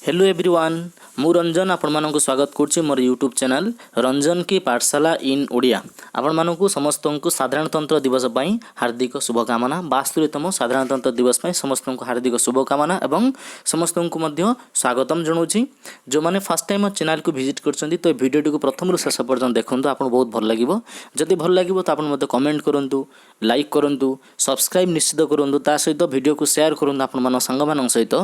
Hello everyone मु रंजन आपण मानक स्वागत करुच्ची मोर यूट्यूब चैनल रंजन की पाठशाला इन ओडिया। आपण मानक समस्त को साधारणतंत्र दिवस पर हार्दिक शुभकामना। 72तम साधारणतंत्र दिवस पर समस्त को हार्दिक शुभकामना एवं समस्त को मध्य स्वागतम जनाऊँगी। जो मैंने फर्स्ट टाइम चैनल को विजिट कर तो भिडियो को प्रथम शेष पर्यटन देखो आपको बहुत भल लगे। जदि भल लगे तो आप कमेंट करूँ, लाइक करूँ, सब्सक्राइब निश्चित करूँ, ता सहित वीडियो को शेयर करूँ आपण सांग मान सहित,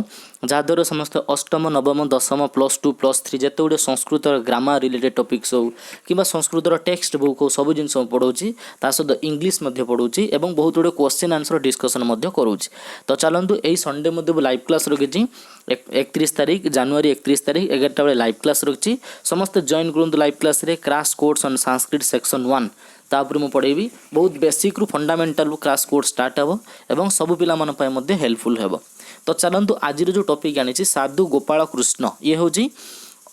जहाँद्वारा समस्त अष्टम नवम दशम +2 +3 जिते गुटे संस्कृत ग्रामर रिलेटेड टॉपिक्स हो कि संस्कृत टेक्स्ट बुक हो सब जिन पढ़ाऊँगी, ता सहित इंग्लिश पढ़ाऊँगी और बहुत गुटे क्वेश्चन आंसर डिस्कसन करूँगी। तो चलतु यही संडे लाइव क्लास रखी 31 तारीख जनवरी 31 तारीख 11टा बेले लाइव क्लास रखी। समस्त जॉइन करूँ लाइव क्लास रे crash course on Sanskrit section 1 तापर मुझे पढ़ेबी। बहुत बेसिक रु फंडामेंटल क्रैश कोर्स स्टार्ट हो एवं सब पिला मन पय मध्ये हेल्पफुल हेबो। तो चलतु आज जो टॉपिक आनी साधु गोपाल कृष्ण ये हूँ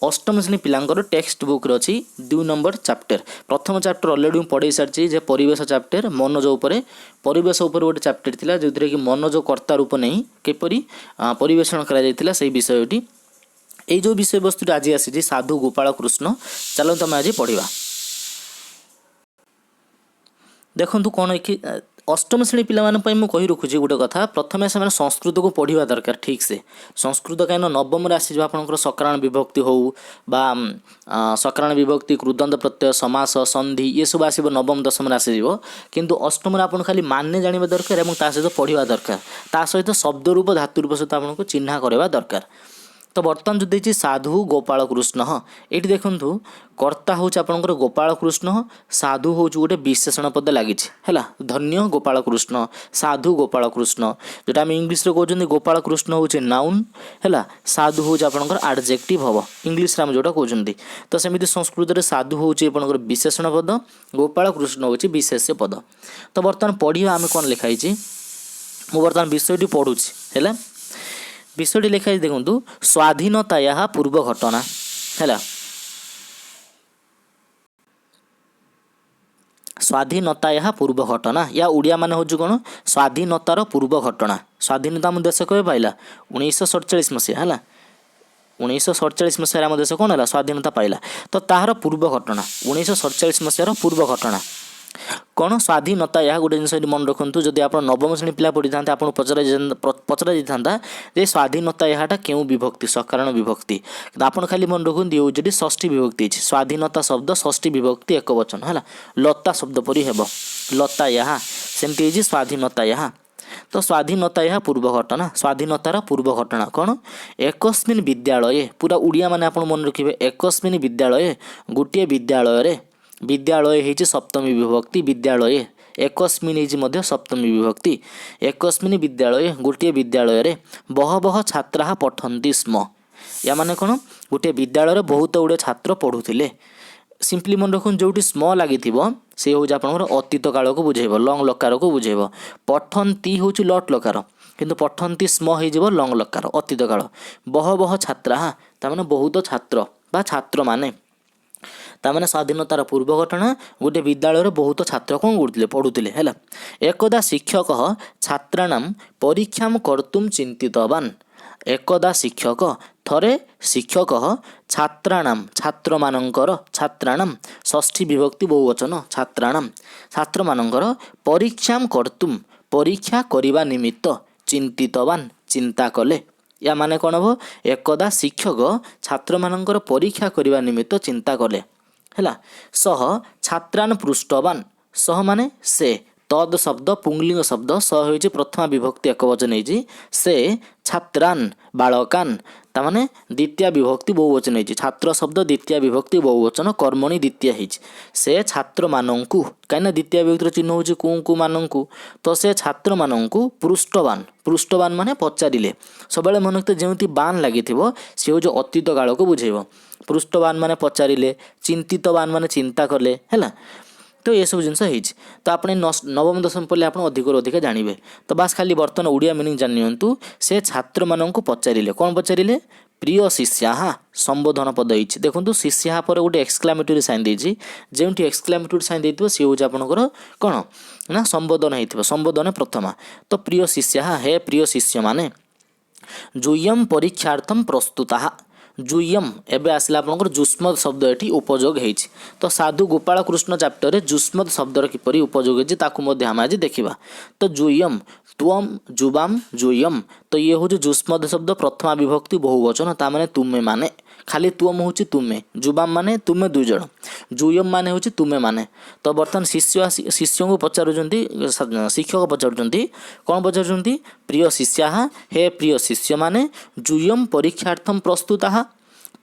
अष्टम श्रेणी पिलांकर टेक्स्ट बुक अच्छी 2 नंबर चैप्टर। प्रथम चैप्टर ऑलरेडी मुझे पढ़ाई सारी जे परिवेश चैप्टर मनोज उपरे परिवेश उपर गोटे चैप्टर थिला जो कि मनोज कर्ता रूप नहीं किपरि परिवेषण करा जायतिला सेही विषयटी। ये जो विषय वस्तु आज आसी साधु गोपाल कृष्ण चलतु आम आज पढ़ा। देखु कौन कि अष्टम श्रेणी पिला कही रखुच्छी गोटे कथा। प्रथम से संस्कृत को पढ़ा दरकार ठीक से संस्कृत कहीं नवम आसीज आपंकर सकाराण विभक्ति हो बा सकाराण विभक्ति कृदंत प्रत्यय समास संधि ये सब आसो नवम दशम आसीज किंतु अष्टम आप खाली माने जाना दरकार और ता सहित पढ़ा दरकार ता सहित शब्द रूप धातु रूप सहित आपको चिन्हा करवा दरकार। तो बर्तमान जो देखिए साधु गोपाल कृष्ण ये देखु कर्ता हूँ आपंकर गोपाल कृष्ण साधु हूँ गोटे विशेषण पद लगी है धन्य गोपाल कृष्ण साधु गोपाल कृष्ण जोटा आम इंग्लीश कहते गोपाल कृष्ण हूँ नाउन है साधु हूँ आपंकर एडजेक्टिव हम इंग्लीश आम जोटा कहते। तो सेमती संस्कृत में साधु हूँ आपंकर विशेषण पद गोपाल कृष्ण हूँ विशेष्य पद। तो बर्तमान पढ़ा आम कौन लिखाई मुझे बर्तमान विषयटी पढ़ुची है विषयटी लिखाई देखु स्वाधीनता पूर्व घटना है स्वाधीनता पूर्व घटना या उड़िया मान हूँ कौन स्वाधीनतार पूर्व घटना। स्वाधीनता आम देश कब पाइला 1947 मसीहा है 1947 मसीह आम देश कौन है स्वाधीनता पाइला। तो तार पूर्व घटना 1947 मसीहार पूर्व घटना कौन स्वाधीनता यह गोटे जिन मन रखु जदि आप नवम श्रेणी पिला पढ़ी था आपको पचरा जाता जे स्वाधीनता यहाँ क्यों विभक्ति सकारण विभक्ति आप खाली मन रखु ये षष्ठी विभक्ति स्वाधीनता शब्द षष्ठी विभक्ति एक वचन है लता शब्द परी हेब लता यहाँ सेमती स्वाधीनता यहाँ। तो स्वाधीनता यह पूर्व घटना स्वाधीनतार पूर्व घटना कौन एकस्मिन् विद्यालय पूरा उड़िया माने आप मन रखिए एकस्मिन् विद्यालय गोटे विद्यालय विद्यालय है सप्तमी विभक्ति विद्यालय एकस्मिन् है सप्तमी विभक्ति एकस्मिन् विद्यालय गोटे विद्यालय रे बहवह छात्रा पठन्ति स्म या माने कौन गोटे विद्यालय बहुत गुड़े छात्र पढ़ुले। सिंपली मन रखुन जो स्म लगी से हूँ आप अतीत काल को बुझेब लंग लकार को बुझेब पठन्ति हूँ लट लकार किंतु पठन्ति स्म हो लंग लकार अतीत काल बहवह छात्रा तार बहुत छात्र बा छात्र माने ताने स्वाधीनतार पूर्व घटना गोटे विद्यालय बहुत छात्र कौन करते पढ़ुले है। एकदा शिक्षक छात्राणां परीक्षा कर्तुं चिंतितवान् एकदा शिक्षक थरे शिक्षक छात्राणां छात्र मानकर छात्राणां षष्ठी विभक्ति बहुवचन छात्राणां छात्र मानकर परीक्षा कर्तुं परीक्षा करिबा निमित्त चिंतितवान् चिंता कले या माने कौन हम एकदा शिक्षक छात्र मानकर परीक्षा करिबा निमित्त चिंता कले है सह छात्रान पृष्ठवान सह माने से तद शब्द पुंगलिंग शब्द सह हो प्रथमा विभक्ति एक वचन हो से छात्रान बालकान ताने द्वितीय विभक्ति बहुवचन हो छात्र शब्द द्वितीय विभक्ति बहुवचन कर्मणि द्वितीय से छात्र मानू कहीं द्वितीय विभक्तिर चिन्ह हो कु मानू तो से छात्र मानू पृष्ठवान पृष्ठवान माने पचारे सब मन जमी बान लगी सी हूँ अतीत काल को बुझेब पृष्ठवान माने पचारे चिंतितवान माने चिंता कले है। तो ये सब जिन तो आपने नवम दशम पढ़ले आप अधिक अधिक जानवे। तो बास खाली बर्तमान उड़िया मीनिंग जानियंतु से छात्र मानक पचारे कौन पचारे प्रिय शिष्या संबोधन पद हो देखो शिष्या पर गोटे एक्सक्लामेटरी साइन देती जो एक्सक्लामेटरी साइन देती सी हूँ आपंकर कौन ना संबोधन हो संबोधन प्रथमा। तो प्रिय शिष्या हे प्रिय शिष्य माने जूयम परीक्षार्थम प्रस्तुता जूयम एबे आसला आपनकर जुष्मद शब्द एठी उपयोग हेछि तो साधु गोपाल कृष्ण चैप्टर रे जुष्मद शब्दर किपरि उपयोग हेछि ताकू मध्ये हम आज देखिबा तो जूयम त्वम जुबाम जूयम तो ये हूँ जुष्मद शब्द प्रथमा विभक्ति बहुवचन ता माने तुमे माने खाली तुम हूँ तुमे जुबाम माने तुमे दुई जन जूयम माने हूँ तुमे माने तो बर्तमान शिष्य को पचारुचंती शिक्षक पचारुचंती कौन पचारुचंती प्रिय शिष्या हे प्रिय शिष्य माने जूयम परीक्षार्थम प्रस्तुता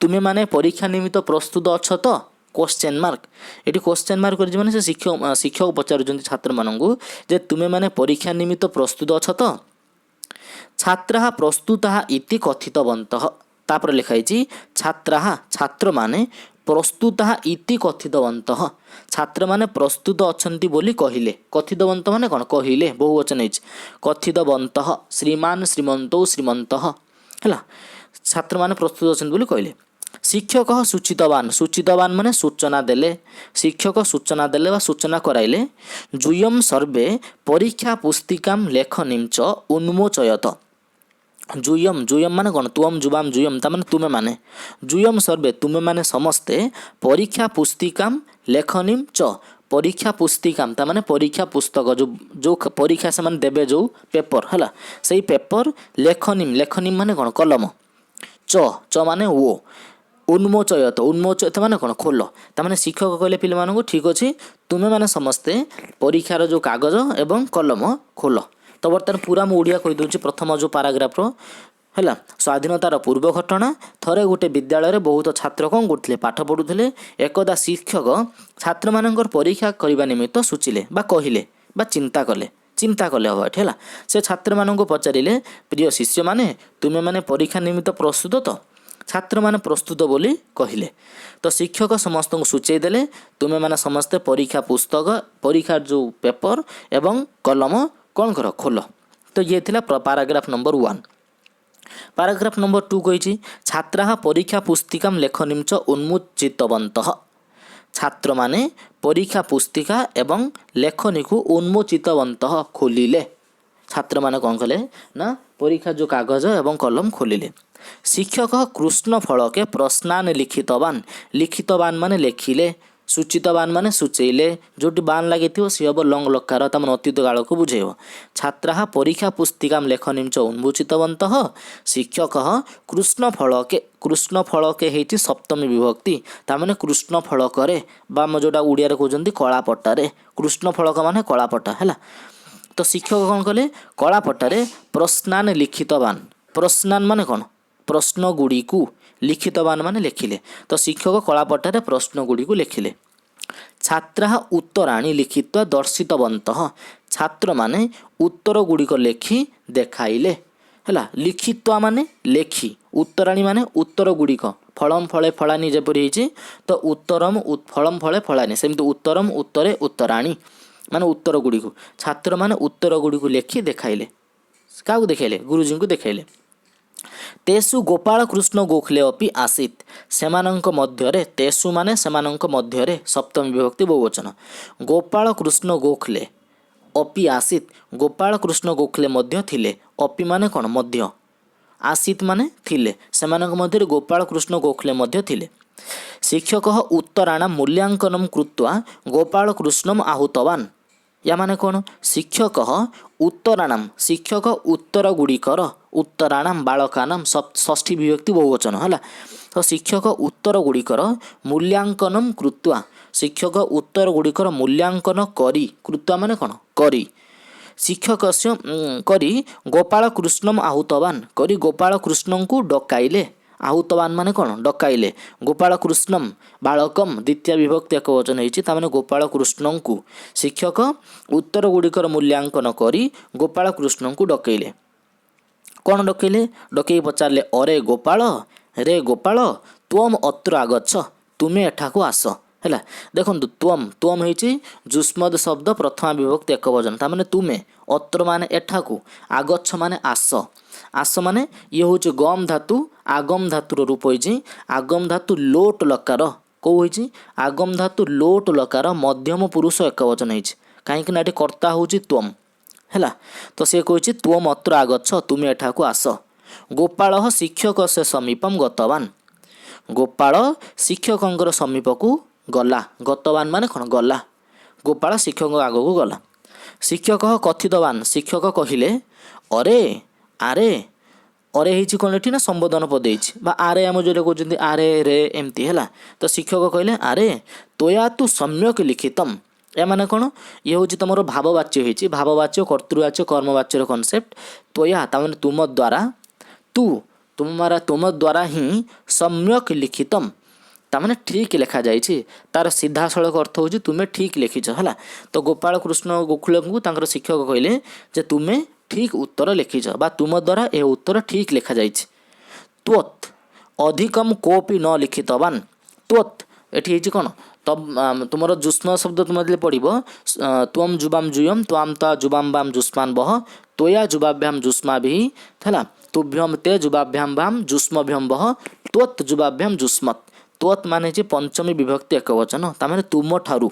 तुमे माने परीक्षा निमित्त प्रस्तुत अछ तो क्वेश्चन मार्क ये क्वेश्चन मार्क कर माने से शिक्षक पचारुचंती छात्र मानू जे तुमे माने परीक्षा निमित्त प्रस्तुत अछ तो छात्रा प्रस्तुता इति कथितवन्तः तापर लिखाई छात्रा छात्र माने प्रस्तुता इति कथितवन्तः छात्र माने प्रस्तुत अछंती बोली कहिले कथितवंत माने कौन कहिले बहुवचन कथितवन्तः श्रीमान श्रीमंतो श्रीमंतः हैला छात्र माने प्रस्तुत अछंती बोली कहिले शिक्षक सूचितवान सूचितवान माने सूचना देले शिक्षक सूचना देले वा सूचना कराइले जूयम सर्वे परीक्षा पुस्तिकाम लेखनीम च उन्मोचयत जूयम जूयम माने कौन तुम जुबाम जूयम ता माने तुमे माने जूयम सर्वे तुमे माने समस्ते परीक्षा पुस्तिकाम लेखनीम च परीक्षा पुस्तिकाम ता माने परीक्षा पुस्तक जो जो परीक्षा से माने देबे जो पेपर हला सेही पेपर लेखनीम लेखनीम माने कौन कलम च माने वो उन्मोचयत उन्मोचयत माने कौन खोल ताने शिक्षक कहले पिले मानू ठीक अच्छे तुम्हें माने समस्ते परीक्षार जो कागज एवं कलम खोल तो बर्तमान पूरा मुझे ओडिया कही दूसरी प्रथम जो पाराग्राफ है स्वाधीनतार पूर्व घटना थरे गोटे विद्यालय बहुत छात्र कौन करते पाठ पढ़ुले एकदा शिक्षक छात्र मानकर परीक्षा करने निमित्त सूचिले बा कहले बा चिंता कले हम है से छात्र मानक पचारे प्रिय शिष्य माने तुम्हें माने परीक्षा निमित्त प्रस्तुत तो छात्र माने प्रस्तुत बोली कहले तो शिक्षक समस्त को सूचई देले तुम्हें माने समस्ते परीक्षा पुस्तक परीक्षा जो पेपर एवं कलम कौन कर खोल तो ये थिला पाराग्राफ नंबर 1 पाराग्राफ नंबर 2 कही छात्रा परीक्षा पुस्तिका लेखनीम च उन्मोचितवन्तः छात्र माने परीक्षा पुस्तिका एवं लेखनी को उन्मोचितवन्तः खोलिले छात्र माने कौन कले ना परीक्षा जो कागज एवं कलम खोलिले शिक्षक कृष्ण फलके प्रश्नान लिखितवान माने लेखिले सूचितवान माने सूचैले जोटी बान लगे सी हम लंग लकार तम अतीत काल को बुझेब छात्रा परीक्षा पुस्तिका लेखनीम च उन्मोचितवन्तः शिक्षक कृष्ण फलके हेती सप्तमी विभक्ति तामाने कृष्ण फलकरे बा जोटा ओडिया कहते कलापट्टारे कृष्ण फलक माने कलापट्टा है तो शिक्षक कौन कले कलापट्टारे प्रश्नान लिखितवान प्रश्नान माने कौन प्रश्न गुड़ी को लिखितवान माने लेखिले तो शिक्षक कलापट्टारे प्रश्न गुड़ी को लेखिले छात्रा उत्तराणी लिखित्वा दर्शितवन्तः छात्र माने उत्तर गुड़िक लेखि देखाइले है लिखित्वा माने लेखि उत्तराणी माने उत्तर गुड़िक फलम फले फलानी जपरी तो उत्तरम फलम फले फलानी सेमती उत्तरम उत्तरे उत्तराणी माने उत्तर गुड़ी को छात्र माने उत्तर गुड़ी को लेखि देखाइले क्या देखाइले गुरुजी को देखाइले तेसु गोपाल कृष्ण गोखले अपि आसीत सेमानंक मध्यरे तेसु माने सेमानंक मध्यरे सप्तमी विभक्ति बहुवचन गोपाल कृष्ण गोखले अपि आसीत गोपाल कृष्ण गोखले मध्य थिले अपि माने कौन मध्य आसीत माने थिले सेमानंक मध्यरे गोपाल कृष्ण गोखले मध्य थिले शिक्षक उत्तराणाम मूल्यांकनम कृत्वा गोपाल कृष्णम आहुतवान या माने कौन शिक्षक उत्तराणाम शिक्षक उत्तर गुड़िकर उत्तराणाम बालकानाम षष्ठी विभक्ति बहुवचन है तो शिक्षक उत्तर गुड़िकर मूल्यांकनम कृत्वा शिक्षक उत्तर गुड़िकर मूल्यांकन करी कृत्वा माने कौन करी शिक्षक करी गोपाल कृष्णम आहुतवान करी गोपाल कृष्ण को डकाइले आहुतवान माने कौन डकाइले गोपाल कृष्णम बालकम द्वितीय विभक्ति एक वचन होने गोपाल कृष्ण को शिक्षक उत्तर गुड़िकर मूल्यांकन करी गोपाल कृष्ण को डकैले कौन डकैले डकई पचारे अरे गोपाल रे गोपाल त्वम अत्र आगच्छ तुमे एठाकू आस है देखो त्वम होइछि जुष्मद शब्द प्रथमा विभक्ति एक वचन तार तुमे अत्र माने एठाकू आगच्छ माने आस आस माने ये हूँ गम धातु आगम धातुर रूप होइछि आगम धातु लोट लकार कौ होइछि आगम धातु लोट लकार मध्यम पुरुष एक वचन होइछि कहीं कर्ता हूँ त्वम है तो सी कही त्वम अत्र आगच्छ तुमे एठाकू आस ଗୋପାଳ ଶିକ୍ଷକ ସେ ସମୀପମ ଗତବାନ। ଗୋପାଳ ଶିକ୍ଷକଙ୍କର ସମୀପକୁ ଗଲା। ଗତବାନ ମାନେ କ'ଣ? ଗଲା। ଗୋପାଳ ଶିକ୍ଷକଙ୍କ ଆଗକୁ ଗଲା। ଶିକ୍ଷକ କଥିତବାନ ଶିକ୍ଷକ କହିଲେ ଅରେ ଆରେ। ଅରେ ହେଇଛି କ'ଣ ଏଠି ନା ସମ୍ବୋଧନ ପଦ ହେଇଛି ବା ଆରେ ଆମ ଯେଉଁଟା କହୁଛନ୍ତି ଆରେ ରେ ଏମିତି ହେଲା। ତ ଶିକ୍ଷକ କହିଲେ ଆରେ ତୋୟା ତୁ ସମ୍ୟକ ଲିଖିତମ୍। ଏମାନେ କ'ଣ? ଇଏ ହେଉଛି ତୁମର ଭାବବାଚ୍ୟ ହେଇଛି। ଭାବବାଚ୍ୟ କର୍ତ୍ତୃବାଚ୍ୟ କର୍ମବାଚ୍ୟର କନସେପ୍ଟ। ତୋୟା ତାମାନେ ତୁମ ଦ୍ୱାରା, ତୁ ତୁମ ଦ୍ୱାରା ହିଁ ସମ୍ୟକ ଲିଖିତମ୍ ତାମାନେ ଠିକ୍ ଲେଖାଯାଇଛି। ତାର ସିଧାସଳଖ ଅର୍ଥ ହେଉଛି ତୁମେ ଠିକ୍ ଲେଖିଛ ହେଲା। ତ ଗୋପାଳ କୃଷ୍ଣ ଗୋକୁଳଙ୍କୁ ତାଙ୍କର ଶିକ୍ଷକ କହିଲେ ଯେ ତୁମେ ଠିକ୍ ଉତ୍ତର ଲେଖିଛ ବା ତୁମ ଦ୍ୱାରା ଏ ଉତ୍ତର ଠିକ୍ ଲେଖାଯାଇଛି। ତ୍ୱତ୍ ଅଧିକମ କୋପି ନ ଲିଖିତବାନ। ତ୍ୱତ୍ ଏଠି ହେଇଛି କ'ଣ? ତୁମର ଯୁଷ୍ମ ଶବ୍ଦ ତୁମେ ଯେତେବେଳେ ପଢ଼ିବ ତ୍ୱମ୍ ଯୁବାମ୍ ଜୁୟମ୍ ତ୍ୱାମ୍ ତା ଯୁବାମ୍ ବାମ୍ ଯୁଷ୍ମାନ୍ ବହ ତ୍ୱୟା ଯୁବାଭ୍ୟାମ୍ ଯୁଷ୍ମାଭିଃ ହେଲା। ତୁଭ୍ୟମ୍ ତେ ଯୁବାଭ୍ୟାମ୍ ବାମ୍ ଯୁଷ୍ମଭ୍ୟମ୍ ବହ ତ୍ୱତ୍ ଯୁବାଭ୍ୟାମ୍ ଯୁଷ୍ମତ୍। ତ୍ୱତ୍ ମାନେ ହେଇଛି ପଞ୍ଚମୀ ବିଭକ୍ତି ଏକବଚନ ତାମାନେ ତୁମ ଠାରୁ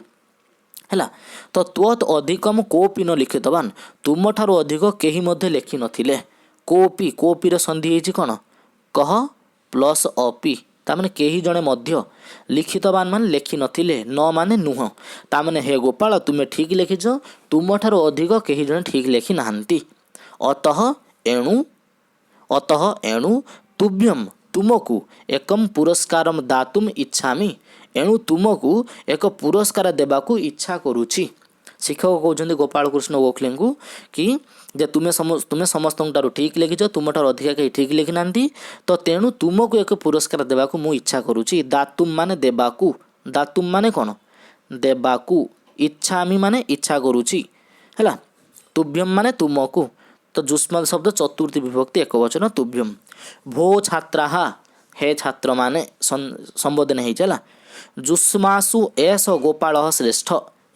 ହେଲା। ତ ତ୍ୱତ୍ ଅଧିକମ କୋପି ନ ଲିଖିତବାନ ତୁମଠାରୁ ଅଧିକ କେହି ମଧ୍ୟ ଲେଖିନଥିଲେ। କୋପି କୋପିର ସନ୍ଧି ହେଇଛି କ'ଣ? କହ ପ୍ଲସ୍ ଅପି ତାମାନେ କେହି ଜଣେ ମଧ୍ୟ। ଲିଖିତବାନ ମାନେ ଲେଖିନଥିଲେ। ନ ମାନେ ନୁହଁ। ତାମାନେ ହେ ଗୋପାଳ ତୁମେ ଠିକ୍ ଲେଖିଛ। ତୁମଠାରୁ ଅଧିକ କେହି ଜଣେ ଠିକ୍ ଲେଖି ନାହାନ୍ତି। ଅତଃ ଏଣୁ ତୁଭ୍ୟମ୍ ତୁମକୁ ଏକମ୍ ପୁରସ୍କାରମ୍ ଦାତୁମ୍ ଇଚ୍ଛାମି। ଏଣୁ ତୁମକୁ ଏକ ପୁରସ୍କାର ଦେବାକୁ ଇଚ୍ଛା କରୁଛି। ଶିକ୍ଷକ କହୁଛନ୍ତି ଗୋପାଳକୃଷ୍ଣ ଗୋଖଲେଙ୍କୁ କି ଯେ ତୁମେ ସମସ୍ତଙ୍କଠାରୁ ଠିକ୍ ଲେଖିଛ। ତୁମଠାରୁ ଅଧିକା କେହି ଠିକ୍ ଲେଖିନାହାନ୍ତି। ତ ତେଣୁ ତୁମକୁ ଏକ ପୁରସ୍କାର ଦେବାକୁ ମୁଁ ଇଚ୍ଛା କରୁଛି। ଦାତୁମ୍ ମାନେ ଦେବାକୁ। ଦାତୁମ୍ ମାନେ କ'ଣ? ଦେବାକୁ। ଇଚ୍ଛାମି ମାନେ ଇଚ୍ଛା କରୁଛି ହେଲା। ତୁଭ୍ୟମ୍ ମାନେ ତୁମକୁ। ତ ଯୁଷ୍ମ ଶବ୍ଦ ଚତୁର୍ଥୀ ବିଭକ୍ତି ଏକବଚନ ତୁଭ୍ୟମ୍। ଭୋ ଛାତ୍ରାହା ହେ ଛାତ୍ରମାନେ ସମ୍ବୋଧନ ହେଇଛି ହେଲା। ଯୁଷ୍ମାସୁ ଏସ ଗୋପାଳ ଶ୍ରେଷ୍ଠ।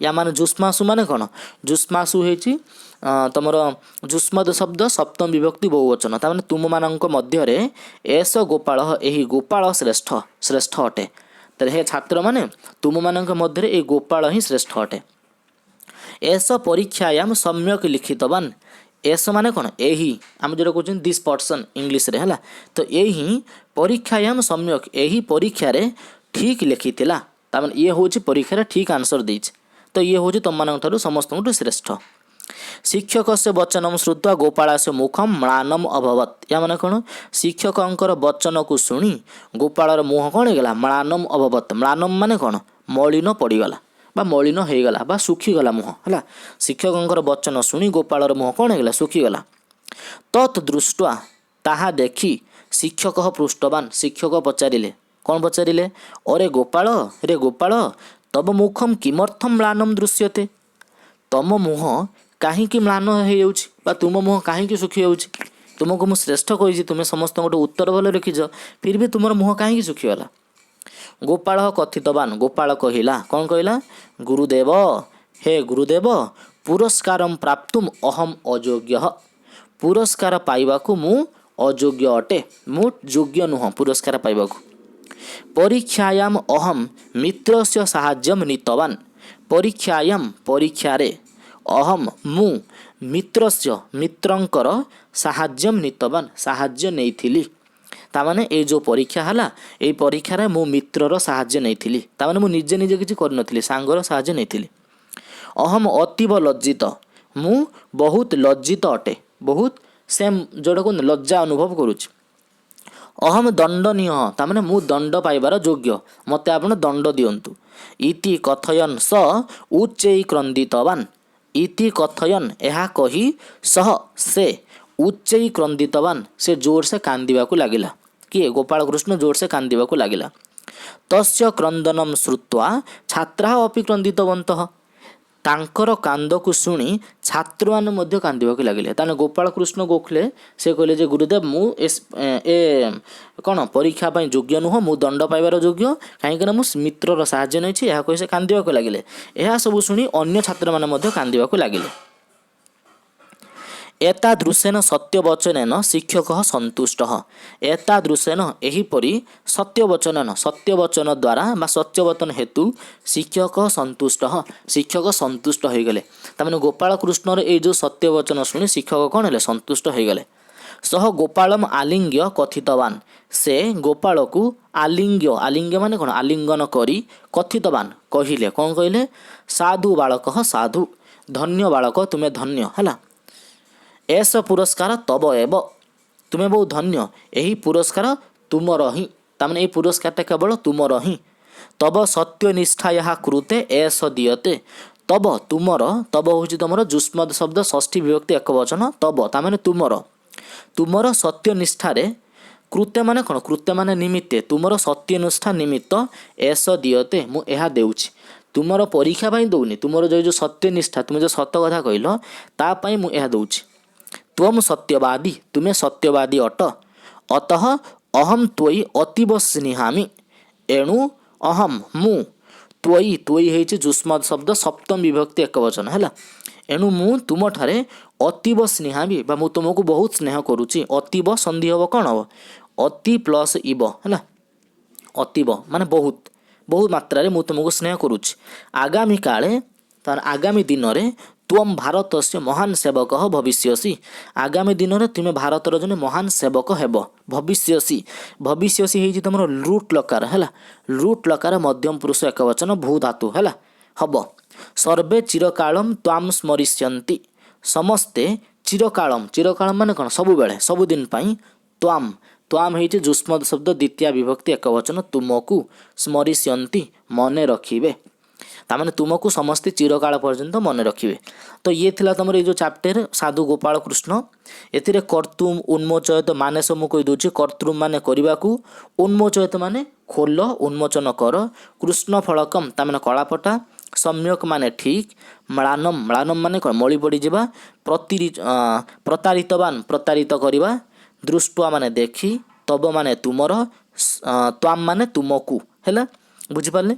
ୟା ମାନେ ଯୁଷ୍ମାସୁ ମାନେ କ'ଣ? ଯୁଷ୍ମାସୁ ହେଇଛି ତମର ଯୁଷ୍ମଦ ଶବ୍ଦ ସପ୍ତମ ବିଭକ୍ତି ବହୁବଚନ ତାମାନେ ତୁମମାନଙ୍କ ମଧ୍ୟରେ ଏସ ଗୋପାଳ ଏହି ଗୋପାଳ ଶ୍ରେଷ୍ଠ ଅଟେ। ତାହେଲେ ହେ ଛାତ୍ରମାନେ ତୁମମାନଙ୍କ ମଧ୍ୟରେ ଏହି ଗୋପାଳ ହିଁ ଶ୍ରେଷ୍ଠ ଅଟେ। ଏସ ପରୀକ୍ଷାୟାମ ସମ୍ୟକ ଲିଖିତବାନ। ଏସ ମାନେ କ'ଣ? ଏହି ଆମେ ଯେଉଁଟା କହୁଛନ୍ତି ଦିସ୍ ପର୍ସନ୍ ଇଂଲିଶରେ ହେଲା। ତ ଏହି ପରୀକ୍ଷାୟାମ ସମ୍ୟକ ଏହି ପରୀକ୍ଷାରେ ଠିକ୍ ଲେଖିଥିଲା। ତାମାନେ ଇଏ ହେଉଛି ପରୀକ୍ଷାରେ ଠିକ୍ ଆନ୍ସର ଦେଇଛି। ତ ଇଏ ହେଉଛି ତୁମମାନଙ୍କଠାରୁ ସମସ୍ତଙ୍କଠୁ ଶ୍ରେଷ୍ଠ। ଶିକ୍ଷକସ୍ୟ ବଚନମ୍ ଶ୍ରୁତ୍ୱା ଗୋପାଳସ୍ୟ ମୁଖମ୍ ମ୍ଳାନମ୍ ଅଭବତ୍। ୟା ମାନେ କ'ଣ? ଶିକ୍ଷକଙ୍କର ବଚନକୁ ଶୁଣି ଗୋପାଳର ମୁହଁ କ'ଣ ହେଇଗଲା? ମ୍ଳାନମ୍ ଅଭବତ୍। ମ୍ଳାନମ୍ ମାନେ କ'ଣ? ମଳିନ ପଡ଼ିଗଲା ବା ମଳିନ ହେଇଗଲା ବା ଶୁଖିଗଲା ମୁହଁ ହେଲା। ଶିକ୍ଷକଙ୍କର ବଚନ ଶୁଣି ଗୋପାଳର ମୁହଁ କ'ଣ ହେଇଗଲା? ଶୁଖିଗଲା। ତତ୍ ଦୃଷ୍ଟ୍ୱା ତାହା ଦେଖି ଶିକ୍ଷକ ପୃଷ୍ଟବାନ ଶିକ୍ଷକ ପଚାରିଲେ। କ'ଣ ପଚାରିଲେ? ଅରେ ଗୋପାଳ ତବ ମୁଖମ୍ କିମର୍ଥମ୍ ମ୍ଳାନମ୍ ଦୃଶ୍ୟତେ। ତମ ମୁହଁ କାହିଁକି ମ୍ଳାନ ହେଇଯାଉଛି ବା ତୁମ ମୁହଁ କାହିଁକି ଶୁଖିଯାଉଛି? ତୁମକୁ ମୁଁ ଶ୍ରେଷ୍ଠ କହିଛି, ତୁମେ ସମସ୍ତଙ୍କଠୁ ଉତ୍ତର ଭଲ ରଖିଛ, ଫିର୍ ବି ତୁମର ମୁହଁ କାହିଁକି ଶୁଖିଗଲା? ଗୋପାଳ କଥିତବାନ ଗୋପାଳ କହିଲା। କ'ଣ କହିଲା? ଗୁରୁଦେବ ହେ ଗୁରୁଦେବ ପୁରସ୍କାରମ୍ ପ୍ରାପ୍ତୁମ୍ ଅହମ୍ ଅଯୋଗ୍ୟ। ପୁରସ୍କାର ପାଇବାକୁ ମୁଁ ଅଯୋଗ୍ୟ ଅଟେ। ମୁଁ ଯୋଗ୍ୟ ନୁହଁ ପୁରସ୍କାର ପାଇବାକୁ। ପରୀକ୍ଷାୟାମ୍ ଅହମ୍ ମିତ୍ରସ୍ୟ ସାହାଯ୍ୟମ୍ ନୀତବାନ। ପରୀକ୍ଷାୟାମ୍ ପରୀକ୍ଷାରେ ଅହମ୍ ମୁଁ ମିତ୍ରଙ୍କର ସାହାଯ୍ୟମ୍ ନୀତବାନ ସାହାଯ୍ୟ ନେଇଥିଲି। ତାମାନେ ଏଇ ଯେଉଁ ପରୀକ୍ଷା ହେଲା ଏଇ ପରୀକ୍ଷାରେ ମୁଁ ମିତ୍ରର ସାହାଯ୍ୟ ନେଇଥିଲି। ତାମାନେ ମୁଁ ନିଜେ କିଛି କରିନଥିଲି, ସାଙ୍ଗର ସାହାଯ୍ୟ ନେଇଥିଲି। ଅହମ୍ ଅତୀବ ଲଜ୍ଜିତ ମୁଁ ବହୁତ ଲଜ୍ଜିତ ଅଟେ। ବହୁତ ସେମ୍ ଯେଉଁଟାକୁ ଲଜ୍ଜା ଅନୁଭବ କରୁଛି। ଅହମ୍ ଦଣ୍ଡନୀୟ ତାମାନେ ମୁଁ ଦଣ୍ଡ ପାଇବାର ଯୋଗ୍ୟ, ମୋତେ ଆପଣ ଦଣ୍ଡ ଦିଅନ୍ତୁ। ଇତି କଥୟନ୍ ସ ଉଚ୍ଚୈ କ୍ରନ୍ଦିତବାନ। ଇତି କଥୟନ୍ ଏହା କହି ସହ ସେ ଉଚ୍ଚୈ କ୍ରନ୍ଦିତବାନ ସେ ଜୋରସେ କାନ୍ଦିବାକୁ ଲାଗିଲା। କିଏ? ଗୋପାଳକୃଷ୍ଣ ଜୋରସେ କାନ୍ଦିବାକୁ ଲାଗିଲା। ତସ୍ୟ କ୍ରନ୍ଦନମ୍ ଶ୍ରୁତ୍ୱା ଛାତ୍ରାଃ ଅପି କ୍ରନ୍ଦିତବନ୍ତଃ। ତାଙ୍କର କାନ୍ଦକୁ ଶୁଣି ଛାତ୍ରମାନେ ମଧ୍ୟ କାନ୍ଦିବାକୁ ଲାଗିଲେ। ତାହେଲେ ଗୋପାଳକୃଷ୍ଣ ଗୋଖଲେ ସେ କହିଲେ ଯେ ଗୁରୁଦେବ ମୁଁ କ'ଣ ପରୀକ୍ଷା ପାଇଁ ଯୋଗ୍ୟ ନୁହଁ, ମୁଁ ଦଣ୍ଡ ପାଇବାର ଯୋଗ୍ୟ, କାହିଁକିନା ମୁଁ ମିତ୍ରର ସାହାଯ୍ୟ ନେଇଛି। ଏହା କହି ସେ କାନ୍ଦିବାକୁ ଲାଗିଲେ। ଏହା ସବୁ ଶୁଣି ଅନ୍ୟ ଛାତ୍ରମାନେ ମଧ୍ୟ କାନ୍ଦିବାକୁ ଲାଗିଲେ। ଏତାଦୃଶେନ ସତ୍ୟବଚନେନ ଶିକ୍ଷକ ସନ୍ତୁଷ୍ଟ। ଏତାଦୃଶେନ ଏହିପରି ସତ୍ୟବଚନେନ ସତ୍ୟବଚନ ଦ୍ୱାରା ବା ସତ୍ୟବଚନ ହେତୁ ଶିକ୍ଷକ ସନ୍ତୁଷ୍ଟ ଶିକ୍ଷକ ସନ୍ତୁଷ୍ଟ ହୋଇଗଲେ। ତାମାନେ ଗୋପାଳକୃଷ୍ଣର ଏଇ ଯେଉଁ ସତ୍ୟବଚନ ଶୁଣି ଶିକ୍ଷକ କ'ଣ ହେଲେ? ସନ୍ତୁଷ୍ଟ ହୋଇଗଲେ। सह गोपालम आलिंग्य कथितवान से गोपाल को आलिंग्य आलिंग्य माने कौन आलिंगन करी कथितवान कहिले कौन कहले साधु बालक साधु धन्य बालक तुम्हें धन्य है एस पुरस्कार तब एव तुम्हें बहुत धन्य यही पुरस्कार तुमर ही तामने ये पुरस्कार केवल तुमर ही तब सत्यनिष्ठा यहाँ कृते एस दीयते तब तुमर तब हूँ तुम जुष्मद शब्द षष्ठी विभक्ति एक वचन तब तामने तुमर सत्यनिष्ठार कृत्य माने कौन कृत्य माने निमित्ते तुमर सत्यनिष्ठा निमित्त एस दीयते मुझे देउछि तुमर परीक्षा पाई दौनी तुमर जो सत्यनिष्ठा तुम जो सत कथा कहल तापाई मुझे दौछि त्वम सत्यवादी तुम्हें सत्यवादी अट अतः अहम त्वयि अतीव स्नेहामि एणु अहम मु त्वयि त्वयि है जुष्मद शब्द सप्तम विभक्ति एक वचन है एणु मु तुम ठारे अतीव स्नेहामि बा मु तुमको बहुत स्नेह करुच्ची अतीव संधि हम कौन हम अति प्लस इव है अतीव माने बहुत बहुत मात्रा मु तुमको स्नेह करुच्ची आगामी काले तार आगामी दिन में त्वम भारत से महान सेवक भविष्यसी आगामी दिन में तुम्हें भारतर जन महान सेवक हेब भविष्यसी भविष्यसी है तुम लूट लकार है लूट लकार मध्यम पुरुष एक वचन भू धातु है हम सर्वे चिरकालम ताम स्मरिष्यन्ति समस्ते चिरकालम चिरकालम माने कौन सबु बेले सबुदिन ताम ताम है जुष्मद शब्द द्वितीय विभक्ति एक वचन तुमको स्मरिष्यन्ति मने रखिबे तामाने तुमको समस्ते चिरकाल पर्यंत मन रखिए तो ये थिला तुम ये जो चैप्टर साधु गोपाल कृष्ण एथिरे कर्तुम उन्मोचयत माने सब कही दूची कर्तृम माने करने को उन्मोचयत माने खोल उन्मोचन कर कृष्ण फलकम तामाने कलापटा सम्यक माने ठीक म्लानम म्लानम माने कौन मଳି पड़ीजा प्रतारितवान प्रतारित करवा दृष्टवा माने देखी तब माने तुमर त्वाम माने तुमको है बुझिपारे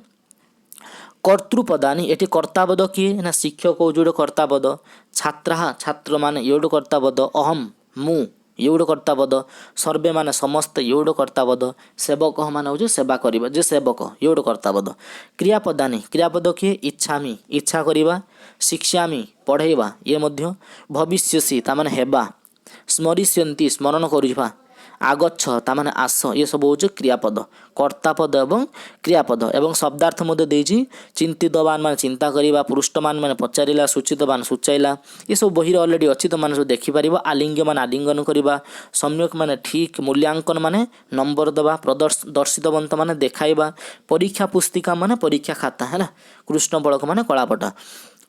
कर्तृपदानी ये कर्तापद किए ना शिक्षक हूँ जो कर्तापद छात्रा छात्र मान ये गोटे कर्तापद अहम मु ये गोटे कर्तापद सर्वे माने समस्त ये गोटे कर्तापद सेवक मान हूँ सेवा करवा जे सेवक ये गोटे कर्तापद क्रियापदानी क्रियापद किए इच्छामी इच्छा करवा शिक्षामी पढ़ेवा ये मध्य भविष्यसी ताମାନେ हेबा स्मरिष्यन्ति स्मरण करवा आगच्छ ताମାନେ आस ये सब हूँ क्रियापद कर्तापद एवं क्रियापद एवं शब्दार्थ मध्य देजी चिंतितवान मान चिंता करवा पृष्ठमान मान पचारा सूचितवान सूचाइला ये सब बही अलरेडी अच्छी तो मैंने सब देखिपर आलिंग्य मान आलिंगन करवा सम्यक माने ठीक मूल्यांकन माने नंबर दबा दर्शितवंत माने देखाइबा परीक्षा पुस्तिका माने परीक्षा खाता है कृष्ण फलक माने कलापटा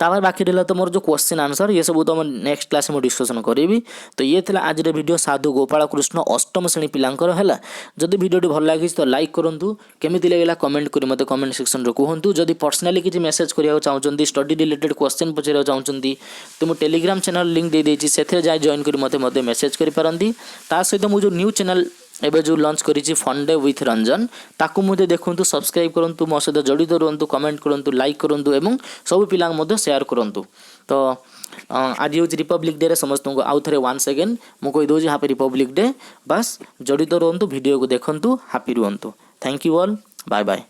तापर बाकी रहा तो मोर जो क्वेश्चन आंसर ये सब तो नेक्स्ट क्लास में डिस्कसन करी तो ये थिला आज वीडियो साधु गोपाल कृष्ण अष्टम श्रेणी पिलांकर है जदि वीडियो भल लगी तो लाइक करूँ केमी लगे कमेंट करी मत कमेंट सेक्शन में कहूँ जदि पर्सनाली किसी मेसेज करा चाहते स्टडी रिलेटेड क्वेश्चन पचार चाहते तो मुझे टेलीग्राम चैनल लिंक दे देती से जाए जॉइन कर मत मेसेज करें सहित मुझे न्यू चैनल एवं जो लॉन्च करी फंडे विथ रंजन ताकू मुझे देखूँ सब्सक्राइब करूँ मो सहित जड़ित रुहतु कमेंट करूँ लाइक करूँ एवं सब पिला शेयर करूँ तो आज हूँ रिपब्लिक डे समस्त को आउ थे वन्स अगेन मुझे कहीदे हैप्पी रिपब्लिक डे बस जड़ित रुहतु वीडियो को देखूँ हैप्पी रुहतु thank you all bye bye.